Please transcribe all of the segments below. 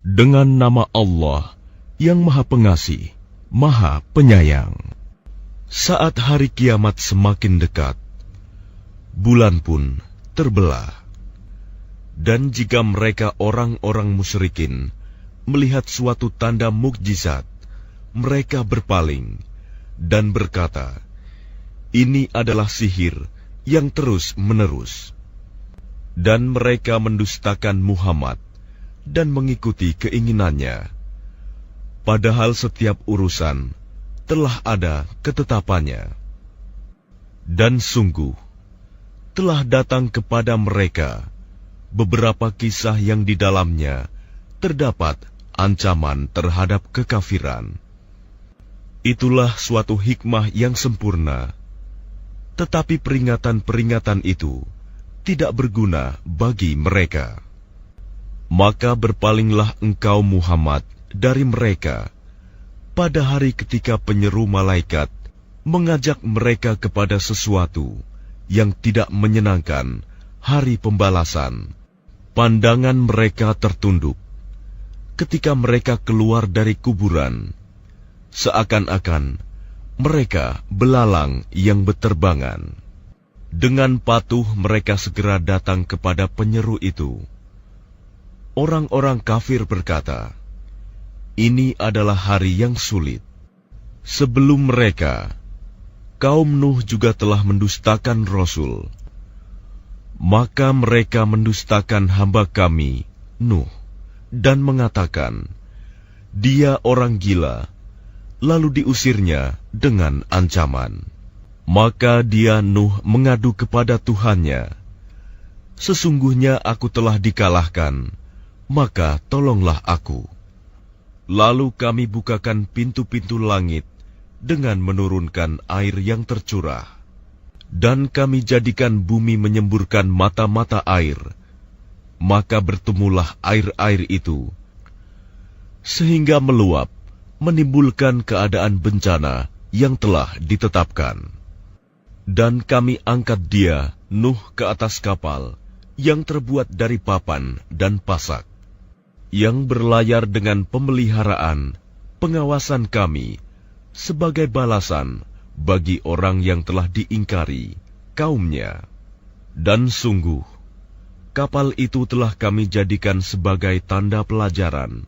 Dengan nama Allah yang Maha Pengasih, Maha Penyayang. Saat hari kiamat semakin dekat, bulan pun terbelah. Dan jika mereka orang-orang musyrikin melihat suatu tanda mukjizat, mereka berpaling dan berkata, "Ini adalah sihir yang terus-menerus." Dan mereka mendustakan Muhammad dan mengikuti keinginannya, padahal setiap urusan telah ada ketetapannya. Dan sungguh, telah datang kepada mereka beberapa kisah yang di dalamnya terdapat ancaman terhadap kekafiran. Itulah suatu hikmah yang sempurna, tetapi peringatan-peringatan itu tidak berguna bagi mereka. Maka berpalinglah engkau Muhammad dari mereka pada hari ketika penyeru malaikat mengajak mereka kepada sesuatu yang tidak menyenangkan, hari pembalasan. Pandangan mereka tertunduk ketika mereka keluar dari kuburan, seakan-akan mereka belalang yang berterbangan. Dengan patuh mereka segera datang kepada penyeru itu. Orang-orang kafir berkata, "Ini adalah hari yang sulit." Sebelum mereka, kaum Nuh juga telah mendustakan Rasul. Maka mereka mendustakan hamba kami, Nuh, dan mengatakan, "Dia orang gila," lalu diusirnya dengan ancaman. Maka dia Nuh mengadu kepada Tuhannya, "Sesungguhnya aku telah dikalahkan, maka tolonglah aku." Lalu kami bukakan pintu-pintu langit dengan menurunkan air yang tercurah, dan kami jadikan bumi menyemburkan mata-mata air, maka bertemulah air-air itu, sehingga meluap, menimbulkan keadaan bencana yang telah ditetapkan. Dan kami angkat dia, Nuh, ke atas kapal yang terbuat dari papan dan pasak, yang berlayar dengan pemeliharaan, pengawasan kami, sebagai balasan bagi orang yang telah diingkari kaumnya. Dan sungguh, kapal itu telah kami jadikan sebagai tanda pelajaran.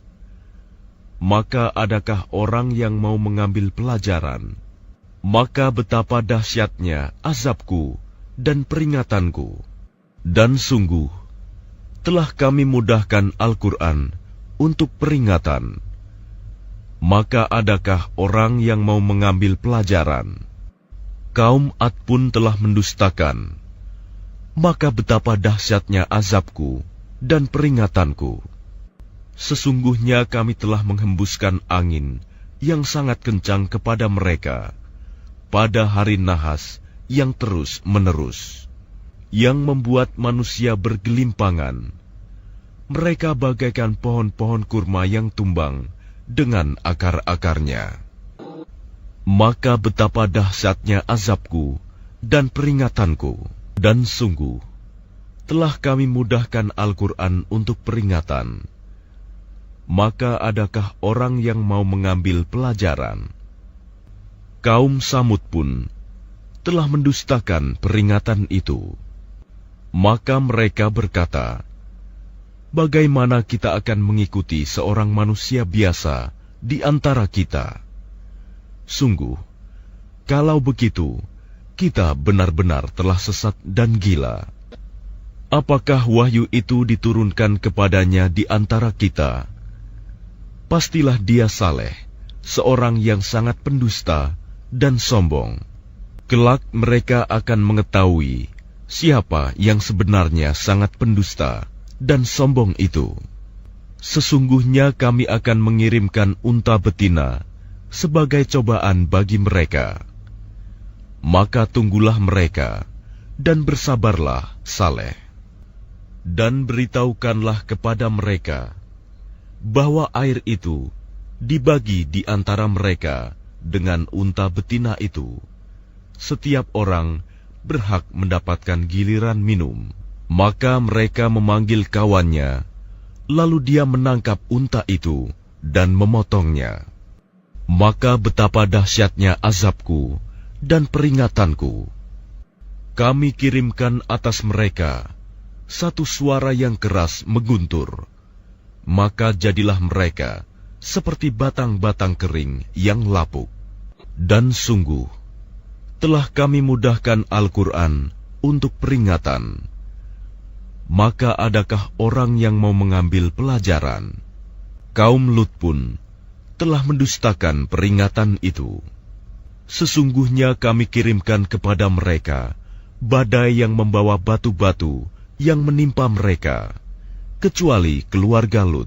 Maka adakah orang yang mau mengambil pelajaran? Maka betapa dahsyatnya azabku dan peringatanku. Dan sungguh, telah kami mudahkan Al-Quran untuk peringatan. Maka adakah orang yang mau mengambil pelajaran? Kaum Ad pun telah mendustakan. Maka betapa dahsyatnya azabku dan peringatanku. Sesungguhnya kami telah menghembuskan angin yang sangat kencang kepada mereka pada hari nahas yang terus-menerus, yang membuat manusia bergelimpangan. Mereka bagaikan pohon-pohon kurma yang tumbang dengan akar-akarnya. Maka betapa dahsyatnya azabku dan peringatanku. Dan sungguh, telah kami mudahkan Al-Quran untuk peringatan. Maka adakah orang yang mau mengambil pelajaran? Kaum Samud pun telah mendustakan peringatan itu. Maka mereka berkata, "Bagaimana kita akan mengikuti seorang manusia biasa di antara kita? Sungguh, kalau begitu, kita benar-benar telah sesat dan gila. Apakah wahyu itu diturunkan kepadanya di antara kita? Pastilah dia saleh, seorang yang sangat pendusta dan sombong. Kelak mereka akan mengetahui siapa yang sebenarnya sangat pendusta dan sombong itu. Sesungguhnya kami akan mengirimkan unta betina sebagai cobaan bagi mereka. Maka tunggulah mereka dan bersabarlah saleh. Dan beritahukanlah kepada mereka bahwa air itu dibagi di antara mereka dengan unta betina itu. Setiap orang berhak mendapatkan giliran minum." Maka mereka memanggil kawannya, Lalu dia menangkap unta itu dan memotongnya. Maka betapa dahsyatnya azabku dan peringatanku. Kami kirimkan atas mereka satu suara yang keras mengguntur. Maka jadilah mereka seperti batang-batang kering yang lapuk. Dan sungguh, telah kami mudahkan Al-Quran untuk peringatan. Maka adakah orang yang mau mengambil pelajaran? Kaum Lut pun telah mendustakan peringatan itu. Sesungguhnya kami kirimkan kepada mereka badai yang membawa batu-batu yang menimpa mereka, kecuali keluarga Lut.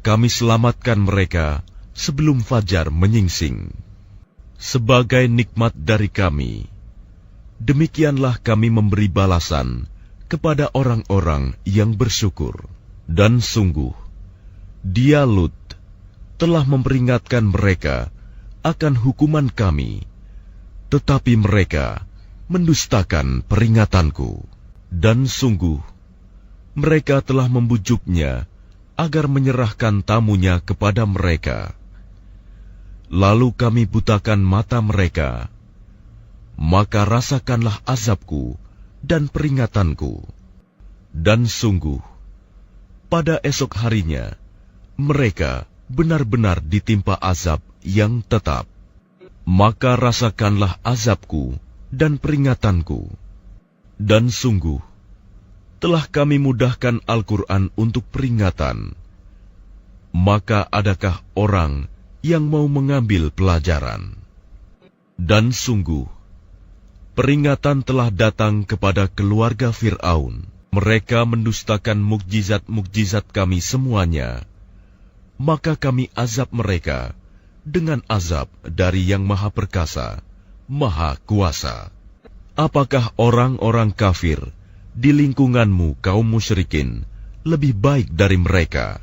Kami selamatkan mereka sebelum fajar menyingsing. Sebagai nikmat dari kami, demikianlah kami memberi balasan kepada orang-orang yang bersyukur. Dan sungguh, dia Lut telah memperingatkan mereka akan hukuman kami, tetapi mereka mendustakan peringatanku. Dan sungguh, mereka telah membujuknya agar menyerahkan tamunya kepada mereka. Lalu kami butakan mata mereka, maka rasakanlah azabku dan peringatanku. Dan sungguh, pada esok harinya, mereka benar-benar ditimpa azab yang tetap. Maka rasakanlah azabku dan peringatanku. Dan sungguh, telah kami mudahkan Al-Quran untuk peringatan. Maka adakah orang yang mau mengambil pelajaran? Dan sungguh, peringatan telah datang kepada keluarga Fir'aun. Mereka mendustakan mukjizat-mukjizat kami semuanya. Maka kami azab mereka dengan azab dari Yang Maha Perkasa, Maha Kuasa. Apakah orang-orang kafir di lingkunganmu kaum musyrikin lebih baik dari mereka?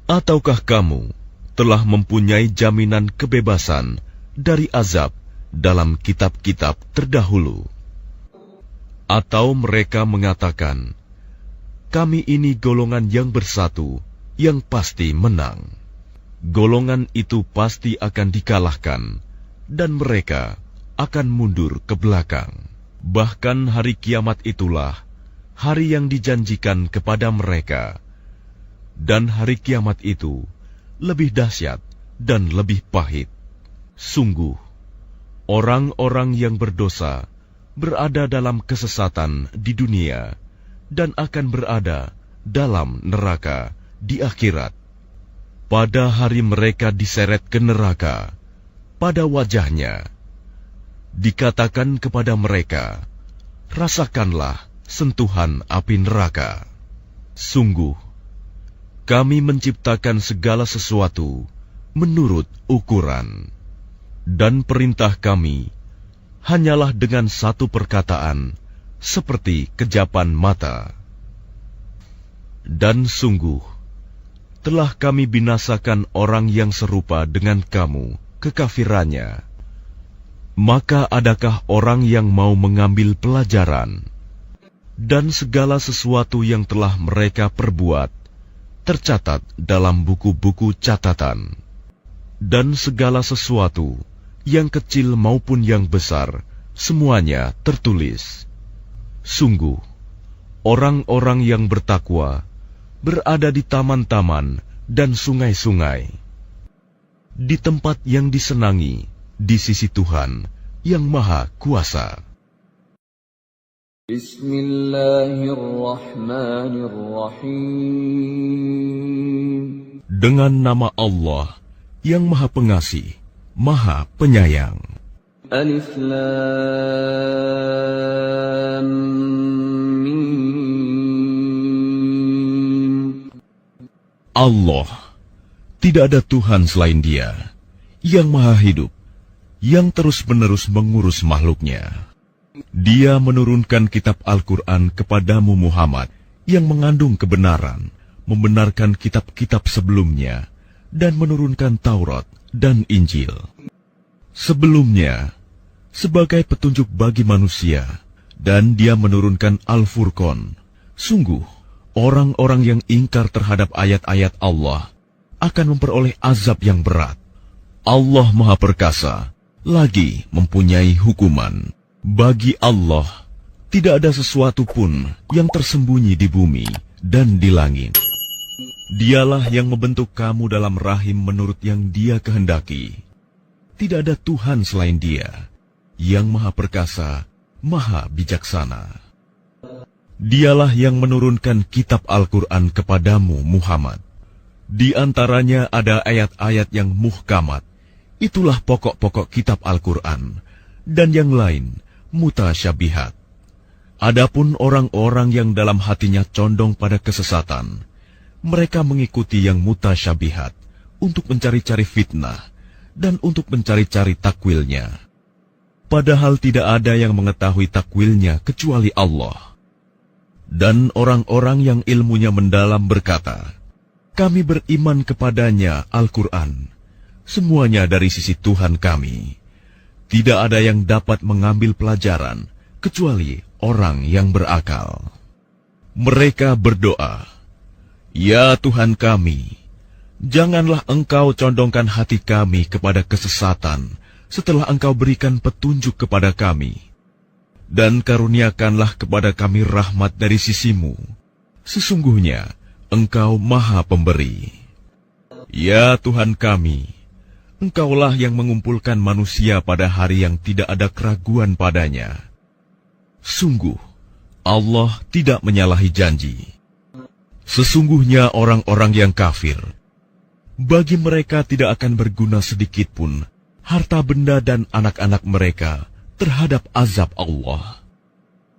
Ataukah kamu telah mempunyai jaminan kebebasan dari azab dalam kitab-kitab terdahulu? Atau mereka mengatakan, kami ini golongan yang bersatu, yang pasti menang. Golongan itu pasti akan dikalahkan, dan mereka akan mundur ke belakang. Bahkan hari kiamat itulah hari yang dijanjikan kepada mereka. Dan hari kiamat itu lebih dahsyat dan lebih pahit. Sungguh, orang-orang yang berdosa berada dalam kesesatan di dunia dan akan berada dalam neraka di akhirat. Pada hari mereka diseret ke neraka, pada wajahnya dikatakan kepada mereka, rasakanlah sentuhan api neraka. Sungguh, kami menciptakan segala sesuatu menurut ukuran, dan perintah kami hanyalah dengan satu perkataan, seperti kejapan mata. Dan sungguh, telah kami binasakan orang yang serupa dengan kamu, kekafirannya. Maka adakah orang yang mau mengambil pelajaran? Dan segala sesuatu yang telah mereka perbuat tercatat dalam buku-buku catatan. Dan segala sesuatu yang kecil maupun yang besar, semuanya tertulis. Sungguh, orang-orang yang bertakwa berada di taman-taman dan sungai-sungai, di tempat yang disenangi di sisi Tuhan yang Maha Kuasa. Bismillahirrahmanirrahim. Dengan nama Allah yang Maha Pengasih, Maha Penyayang. Alif Lam Mim. Allah, tidak ada Tuhan selain Dia, yang Maha Hidup, yang terus-menerus mengurus makhluknya. Dia menurunkan kitab Al-Quran kepadamu Muhammad, yang mengandung kebenaran, membenarkan kitab-kitab sebelumnya, dan menurunkan Taurat dan Injil. Sebelumnya, sebagai petunjuk bagi manusia, dan Dia menurunkan Al-Furqan. Sungguh, orang-orang yang ingkar terhadap ayat-ayat Allah akan memperoleh azab yang berat. Allah Maha Perkasa, lagi mempunyai hukuman. Bagi Allah, tidak ada sesuatu pun yang tersembunyi di bumi dan di langit. Dialah yang membentuk kamu dalam rahim menurut yang Dia kehendaki. Tidak ada Tuhan selain Dia, yang Maha Perkasa, Maha Bijaksana. Dialah yang menurunkan kitab Al-Quran kepadamu, Muhammad. Di antaranya ada ayat-ayat yang muhkamat. Itulah pokok-pokok kitab Al-Quran. Dan yang lain, mutasyabihat. Adapun orang-orang yang dalam hatinya condong pada kesesatan, mereka mengikuti yang mutasyabihat untuk mencari-cari fitnah dan untuk mencari-cari takwilnya. Padahal tidak ada yang mengetahui takwilnya kecuali Allah. Dan orang-orang yang ilmunya mendalam berkata, kami beriman kepadanya Al-Quran, semuanya dari sisi Tuhan kami. Tidak ada yang dapat mengambil pelajaran kecuali orang yang berakal. Mereka berdoa, ya Tuhan kami, janganlah Engkau condongkan hati kami kepada kesesatan setelah Engkau berikan petunjuk kepada kami. Dan karuniakanlah kepada kami rahmat dari sisi-Mu. Sesungguhnya Engkau Maha Pemberi. Ya Tuhan kami, Engkaulah yang mengumpulkan manusia pada hari yang tidak ada keraguan padanya. Sungguh, Allah tidak menyalahi janji. Sesungguhnya orang-orang yang kafir, bagi mereka tidak akan berguna sedikitpun harta benda dan anak-anak mereka terhadap azab Allah.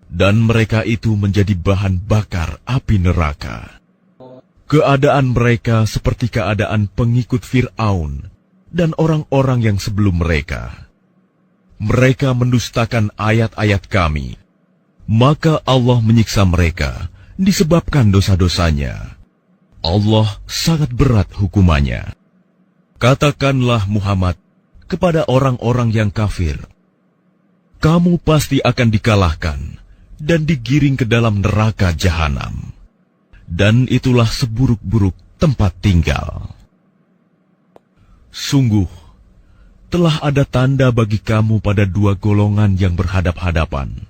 Dan mereka itu menjadi bahan bakar api neraka. Keadaan mereka seperti keadaan pengikut Fir'aun dan orang-orang yang sebelum mereka. Mereka mendustakan ayat-ayat kami, maka Allah menyiksa mereka disebabkan dosa-dosanya. Allah sangat berat hukumannya. Katakanlah Muhammad kepada orang-orang yang kafir, kamu pasti akan dikalahkan dan digiring ke dalam neraka jahanam. Dan itulah seburuk-buruk tempat tinggal. Sungguh, telah ada tanda bagi kamu pada dua golongan yang berhadap-hadapan.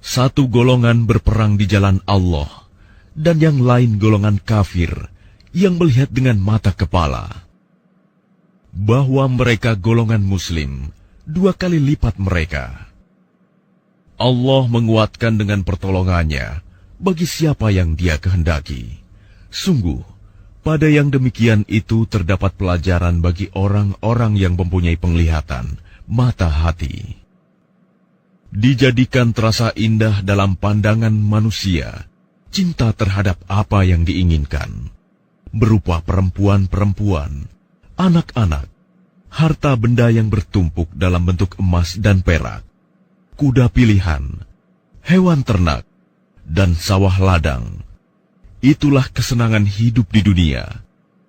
Satu golongan berperang di jalan Allah, dan yang lain golongan kafir yang melihat dengan mata kepala. Bahwa mereka golongan muslim, dua kali lipat mereka. Allah menguatkan dengan pertolongannya bagi siapa yang Dia kehendaki. Sungguh, pada yang demikian itu terdapat pelajaran bagi orang-orang yang mempunyai penglihatan, mata hati. Dijadikan terasa indah dalam pandangan manusia, cinta terhadap apa yang diinginkan, berupa perempuan-perempuan, anak-anak, harta benda yang bertumpuk dalam bentuk emas dan perak, kuda pilihan, hewan ternak, dan sawah ladang. Itulah kesenangan hidup di dunia,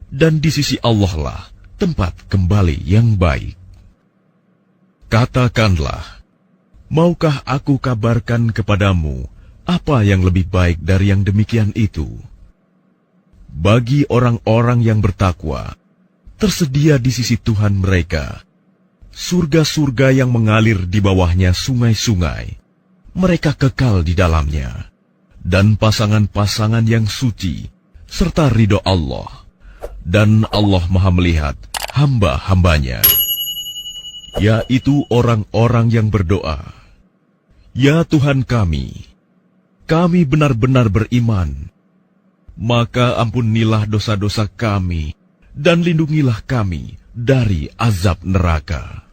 dan di sisi Allah lah tempat kembali yang baik. Katakanlah, maukah aku kabarkan kepadamu apa yang lebih baik dari yang demikian itu? Bagi orang-orang yang bertakwa, tersedia di sisi Tuhan mereka surga-surga yang mengalir di bawahnya sungai-sungai. Mereka kekal di dalamnya. Dan pasangan-pasangan yang suci, serta ridho Allah. Dan Allah Maha melihat hamba-hambanya, yaitu orang-orang yang berdoa, ya Tuhan kami benar-benar beriman, maka ampunilah dosa-dosa kami, dan lindungilah kami dari azab neraka.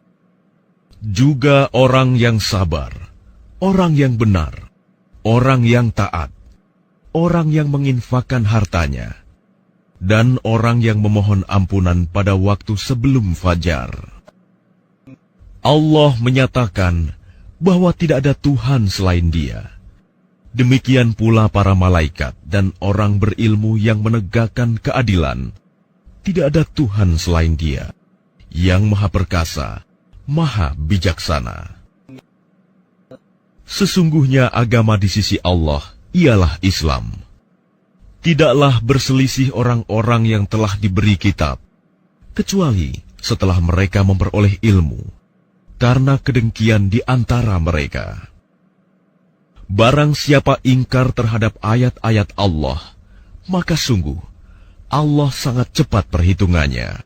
Juga orang yang sabar, orang yang benar, orang yang taat, orang yang menginfakkan hartanya, dan orang yang memohon ampunan pada waktu sebelum fajar. Allah menyatakan bahwa tidak ada Tuhan selain Dia. Demikian pula para malaikat dan orang berilmu yang menegakkan keadilan. Tidak ada Tuhan selain Dia, yang Maha Perkasa, Maha Bijaksana. Sesungguhnya agama di sisi Allah ialah Islam. Tidaklah berselisih orang-orang yang telah diberi kitab, kecuali setelah mereka memperoleh ilmu, karena kedengkian di antara mereka. Barang siapa ingkar terhadap ayat-ayat Allah, maka sungguh Allah sangat cepat perhitungannya.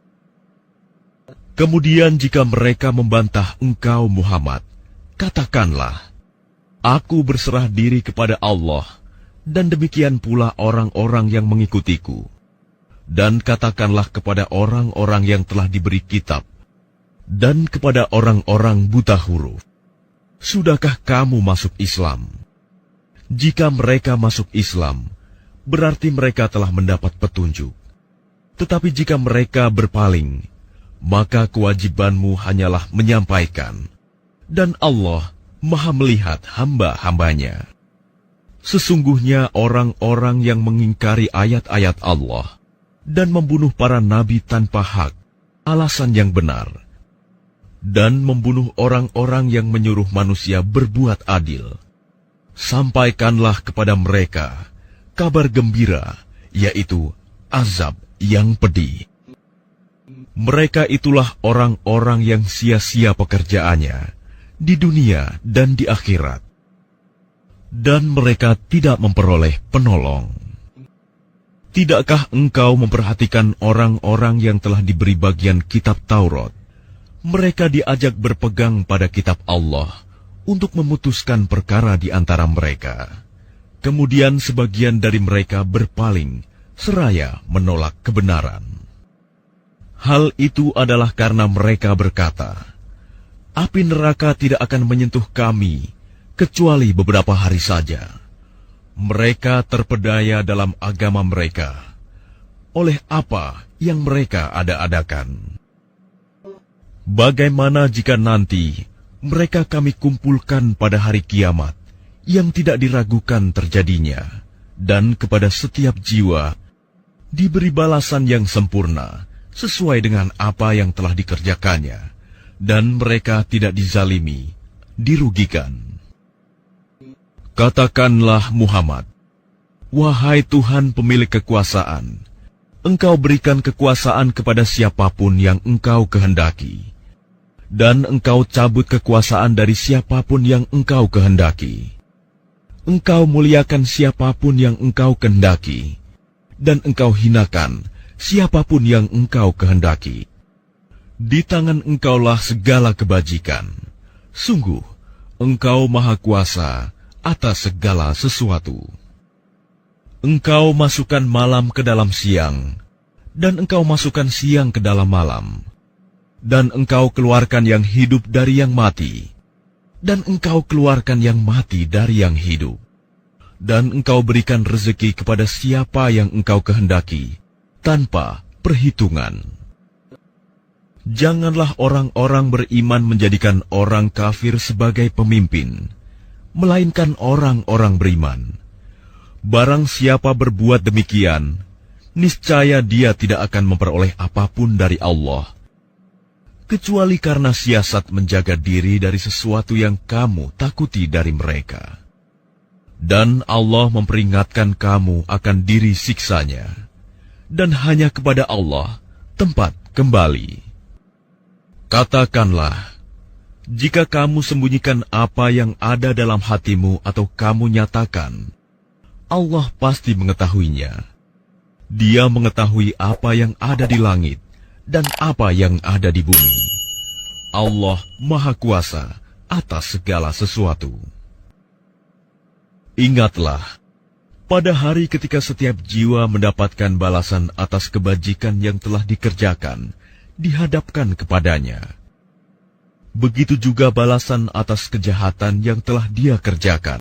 Kemudian jika mereka membantah engkau Muhammad, katakanlah, aku berserah diri kepada Allah, dan demikian pula orang-orang yang mengikutiku. Dan katakanlah kepada orang-orang yang telah diberi kitab, dan kepada orang-orang buta huruf, sudahkah kamu masuk Islam? Jika mereka masuk Islam, berarti mereka telah mendapat petunjuk. Tetapi jika mereka berpaling, maka kewajibanmu hanyalah menyampaikan, dan Allah Maha melihat hamba-hambanya. Sesungguhnya orang-orang yang mengingkari ayat-ayat Allah dan membunuh para nabi tanpa hak, alasan yang benar, dan membunuh orang-orang yang menyuruh manusia berbuat adil, sampaikanlah kepada mereka kabar gembira, yaitu azab yang pedih. Mereka itulah orang-orang yang sia-sia pekerjaannya di dunia dan di akhirat, dan mereka tidak memperoleh penolong. Tidakkah engkau memperhatikan orang-orang yang telah diberi bagian kitab Taurat? Mereka diajak berpegang pada kitab Allah untuk memutuskan perkara di antara mereka. Kemudian sebagian dari mereka berpaling, seraya menolak kebenaran. Hal itu adalah karena mereka berkata, api neraka tidak akan menyentuh kami, kecuali beberapa hari saja. Mereka terpedaya dalam agama mereka oleh apa yang mereka ada-adakan. Bagaimana jika nanti mereka kami kumpulkan pada hari kiamat yang tidak diragukan terjadinya, dan kepada setiap jiwa diberi balasan yang sempurna sesuai dengan apa yang telah dikerjakannya, dan mereka tidak dizalimi, dirugikan. Katakanlah Muhammad, wahai Tuhan pemilik kekuasaan, Engkau berikan kekuasaan kepada siapapun yang Engkau kehendaki, dan Engkau cabut kekuasaan dari siapapun yang Engkau kehendaki. Engkau muliakan siapapun yang Engkau kehendaki, dan Engkau hinakan siapapun yang Engkau kehendaki. Di tangan Engkaulah segala kebajikan. Sungguh, Engkau Maha Kuasa atas segala sesuatu. Engkau masukkan malam ke dalam siang, dan Engkau masukkan siang ke dalam malam, dan Engkau keluarkan yang hidup dari yang mati, dan Engkau keluarkan yang mati dari yang hidup, dan Engkau berikan rezeki kepada siapa yang Engkau kehendaki, tanpa perhitungan. Janganlah orang-orang beriman menjadikan orang kafir sebagai pemimpin, melainkan orang-orang beriman. Barang siapa berbuat demikian, niscaya dia tidak akan memperoleh apapun dari Allah, kecuali karena siasat menjaga diri dari sesuatu yang kamu takuti dari mereka. Dan Allah memperingatkan kamu akan diri siksanya, dan hanya kepada Allah tempat kembali. Katakanlah, jika kamu sembunyikan apa yang ada dalam hatimu atau kamu nyatakan, Allah pasti mengetahuinya. Dia mengetahui apa yang ada di langit dan apa yang ada di bumi. Allah Maha Kuasa atas segala sesuatu. Ingatlah, pada hari ketika setiap jiwa mendapatkan balasan atas kebajikan yang telah dikerjakan, dihadapkan kepadanya. Begitu juga balasan atas kejahatan yang telah dia kerjakan.